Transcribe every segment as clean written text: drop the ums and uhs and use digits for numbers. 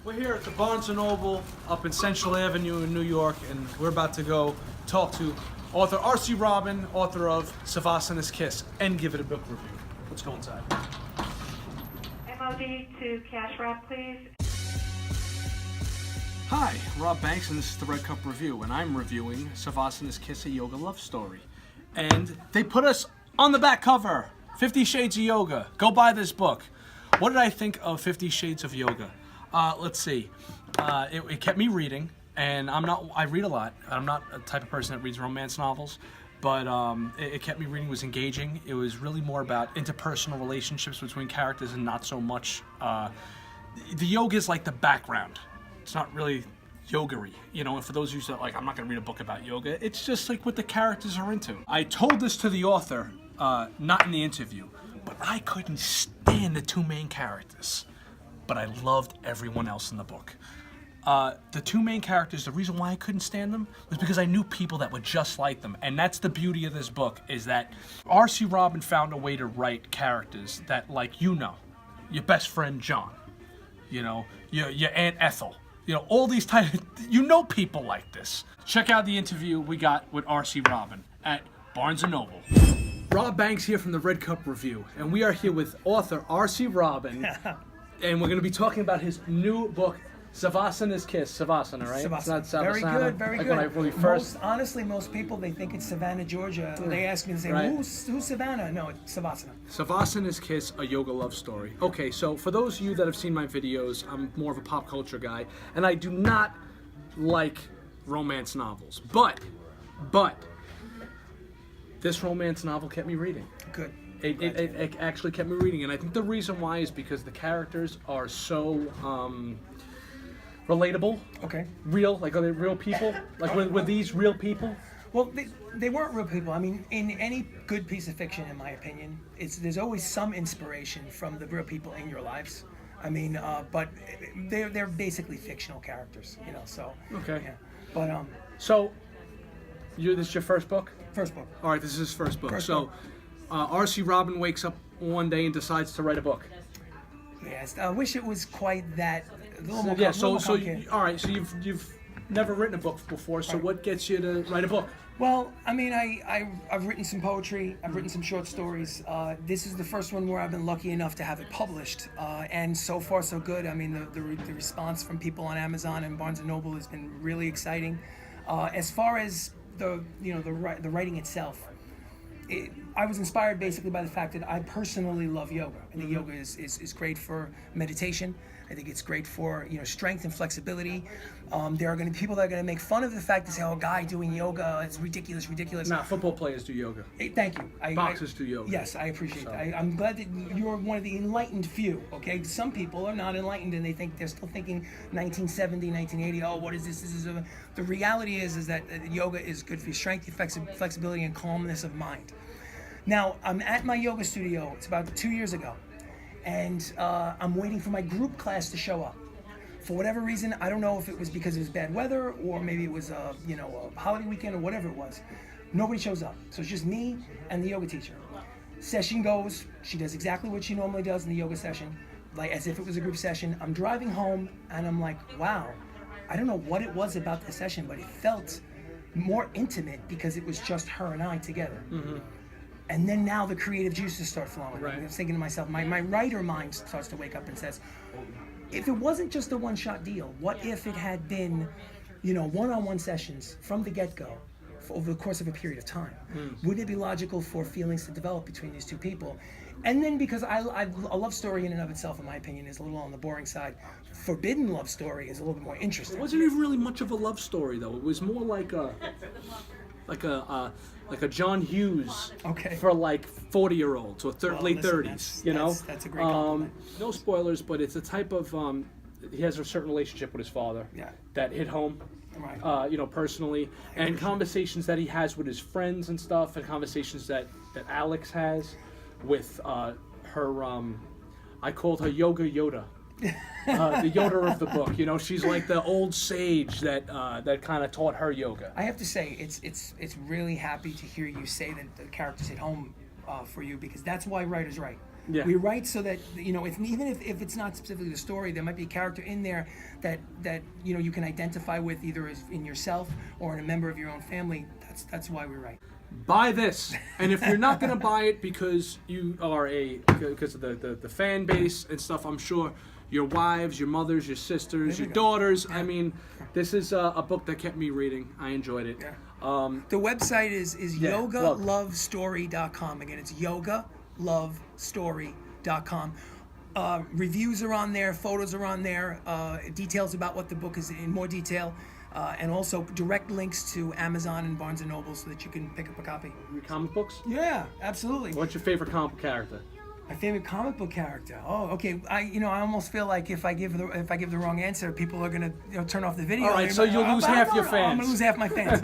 We're here at the Barnes & Noble up in Central Avenue in New York, and we're about to go talk to author R.C. Robin, author of Savasana's Kiss, and give it a book review. Let's go inside. MOD to cash wrap, please. Hi, Rob Banks, and this is the Red Cup Review, and I'm reviewing Savasana's Kiss, a yoga love story. And they put us on the back cover, 50 Shades of Yoga. Go buy this book. What did I think of 50 Shades of Yoga? Let's see. It kept me reading, and I read a lot. I'm not a type of person that reads romance novels, but it kept me reading. It was engaging. It was really more about interpersonal relationships between characters and not so much, the yoga is like the background. It's not really yoga-y, you know, and for those of you that like, I'm not gonna read a book about yoga, it's just like what the characters are into. I told this to the author, not in the interview, but I couldn't stand the two main characters. But I loved everyone else in the book. The two main characters, the reason why I couldn't stand them was because I knew people that were just like them. And that's the beauty of this book, is that R.C. Robin found a way to write characters that, like, you know, your best friend John, you know, your Aunt Ethel, you know, all these types, you know people like this. Check out the interview we got with R.C. Robin at Barnes & Noble. Rob Banks here from the Red Cup Review, and we are here with author R.C. Robin. And we're going to be talking about his new book, Savasana's Kiss. Savasana, right? Savasana. It's not Savasana. Very good, very like good. When I really first... Honestly, most people, they think it's Savannah, Georgia. They ask me, they say, Right. who's Savannah? No, it's Savasana. Savasana's Kiss, a yoga love story. Okay, so for those of you that have seen my videos, I'm more of a pop culture guy, and I do not like romance novels. But, this romance novel kept me reading. Good. It actually kept me reading, and I think the reason why is because the characters are so relatable. Okay. Real, like are they real people? Like were these real people? Well, they weren't real people. I mean, in any good piece of fiction, in my opinion, there's always some inspiration from the real people in your lives. I mean, but they're basically fictional characters, you know. So. Okay. Yeah. But So, this is your first book? First book. All right, this is his first book. First so. book. R.C. Robin wakes up one day and decides to write a book. Yes, I wish it was quite that. A little more, Yeah. little more So complicated. all right. So you've never written a book before. So what gets you to write a book? Well, I mean, I've written some poetry. I've written some short stories. This is the first one where I've been lucky enough to have it published, and so far so good. I mean, the response from people on Amazon and Barnes & Noble has been really exciting. As far as the writing itself. I was inspired basically by the fact that I personally love yoga, and the yoga is great for meditation. I think it's great for strength and flexibility. There are going to be people that are going to make fun of the fact that say, "Oh, guy doing yoga, it's ridiculous." Nah, football players do yoga. Thank you. Boxers do yoga. Yes, I appreciate So. that. I'm glad that you're one of the enlightened few. Okay, some people are not enlightened and they're still thinking 1970, 1980. Oh, what is this? The reality is that yoga is good for your strength, your flexibility, and calmness of mind. Now, I'm at my yoga studio. It's about 2 years ago, and I'm waiting for my group class to show up. For whatever reason, I don't know if it was because it was bad weather or maybe it was a holiday weekend or whatever it was. Nobody shows up, so it's just me and the yoga teacher. Session goes. She does exactly what she normally does in the yoga session, like as if it was a group session. I'm driving home, and I'm like, wow, I don't know what it was about the session, but it felt more intimate because it was just her and I together. Mm-hmm. And then now the creative juices start flowing. Right. I was thinking to myself, my writer mind starts to wake up and says, if it wasn't just a one-shot deal, what if it had been, one-on-one sessions from the get-go over the course of a period of time? Wouldn't it be logical for feelings to develop between these two people? And then because a love story in and of itself, in my opinion, is a little on the boring side. Forbidden love story is a little bit more interesting. It wasn't even really much of a love story, though. It was more like a John Hughes for like 40-year-olds or late 30s, That's a great compliment. No spoilers, but it's a type of, he has a certain relationship with his father that hit home, Right. personally, and conversations that he has with his friends and stuff, and conversations that Alex has with her, I called her Yoga Yoda. The Yoda of the book, she's like the old sage that kind of taught her yoga. I have to say, it's really happy to hear you say that the characters hit home for you, because that's why writers write. Yeah. We write so that, you know, even if it's not specifically the story, there might be a character in there that you know, you can identify with, either as in yourself or in a member of your own family. That's why we write. Buy this, and if you're not gonna buy it because you are because of the fan base and stuff, I'm sure your wives, your mothers, your sisters, your daughters. I mean, this is a book that kept me reading. I enjoyed it. Yeah. The website is yogalovestory.com. Again, it's yogalovestory.com. Reviews are on there, photos are on there, details about what the book is in more detail, and also direct links to Amazon and Barnes & Noble so that you can pick up a copy. Your comic books? Yeah, absolutely. What's your favorite comic book character? My favorite comic book character. Oh, okay. I almost feel like if I give the wrong answer, people are gonna turn off the video. All right, so you'll lose half your fans. I'm gonna lose half my fans.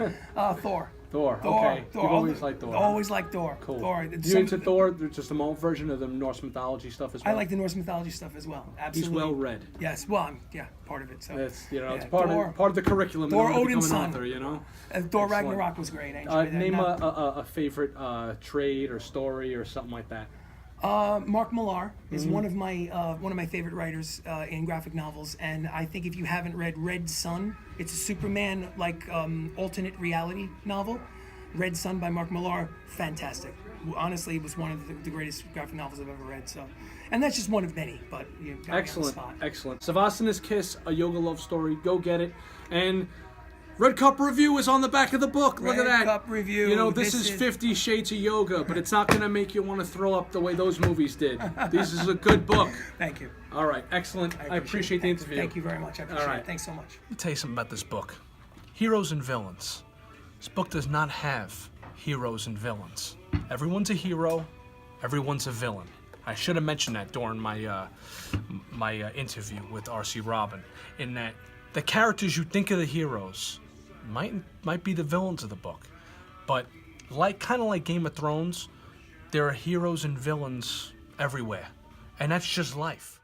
Thor. Thor. Okay. You've always liked Thor. Always liked Thor. Cool. Thor. You into Thor? Just the old version of the Norse mythology stuff as well. I like the Norse mythology stuff as well. Absolutely. He's well read. Yes. Well, part of it. So it's it's Thor, part of the curriculum. Thor, in order to Odin's become an son. author, you know. Thor Ragnarok was great. I enjoyed that. Name a favorite trade or story or something like that. Mark Millar is one of my favorite writers in graphic novels, and I think if you haven't read Red Sun, it's a Superman alternate reality novel. Red Sun by Mark Millar, fantastic. Honestly, it was one of the greatest graphic novels I've ever read. So, and that's just one of many. But excellent. Savasana's Kiss, a yoga love story. Go get it. And Red Cup Review is on the back of the book. Look at that. Red Cup Review. You know, this is 50 Shades of Yoga, but it's not going to make you want to throw up the way those movies did. This is a good book. Thank you. All right, excellent. I appreciate the interview. Thank you very much. I appreciate it. Thanks so much. Let me tell you something about this book. Heroes and villains. This book does not have heroes and villains. Everyone's a hero. Everyone's a villain. I should have mentioned that during my interview with R.C. Robin, in that the characters you think are the heroes might be the villains of the book, but kind of like Game of Thrones, there are heroes and villains everywhere, and that's just life.